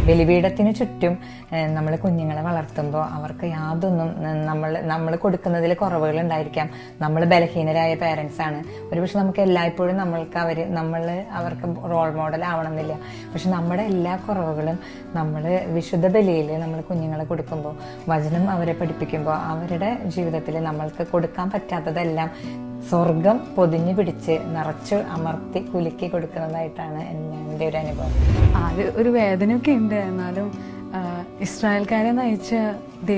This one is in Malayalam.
ബലിപീഠത്തിന് ചുറ്റും നമ്മൾ കുഞ്ഞുങ്ങളെ വളർത്തുമ്പോൾ അവർക്ക് യാതൊന്നും നമ്മൾ കൊടുക്കുന്നതിൽ കുറവുകൾ ഉണ്ടായിരിക്കാം. നമ്മൾ ബലഹീനരായ പേരൻസ് ആണ്. ഒരുപക്ഷെ നമുക്ക് എല്ലായ്പ്പോഴും നമ്മൾ അവർക്ക് റോൾ മോഡൽ ആവണമെന്നില്ല. പക്ഷെ നമ്മുടെ എല്ലാ കുറവുകളും നമ്മൾ വിശുദ്ധ ബലിയിൽ നമ്മൾ കുഞ്ഞുങ്ങളെ കൊടുക്കുമ്പോൾ, വചനം അവരെ പഠിപ്പിക്കുമ്പോൾ, അവരുടെ ജീവിതത്തിൽ നമ്മൾക്ക് കൊടുക്കാൻ പറ്റാത്തതെല്ലാം സ്വർഗം പൊതിഞ്ഞു പിടിച്ച് നിറച്ച് അമർത്തി കുലുക്കി കൊടുക്കുന്നതായിട്ടാണ് എൻ്റെ ഒരു അനുഭവം. ഒരു വേദനയൊക്കെ ഉണ്ട്. എന്നാലും ഇസ്രായേൽക്കാരെ നയിച്ച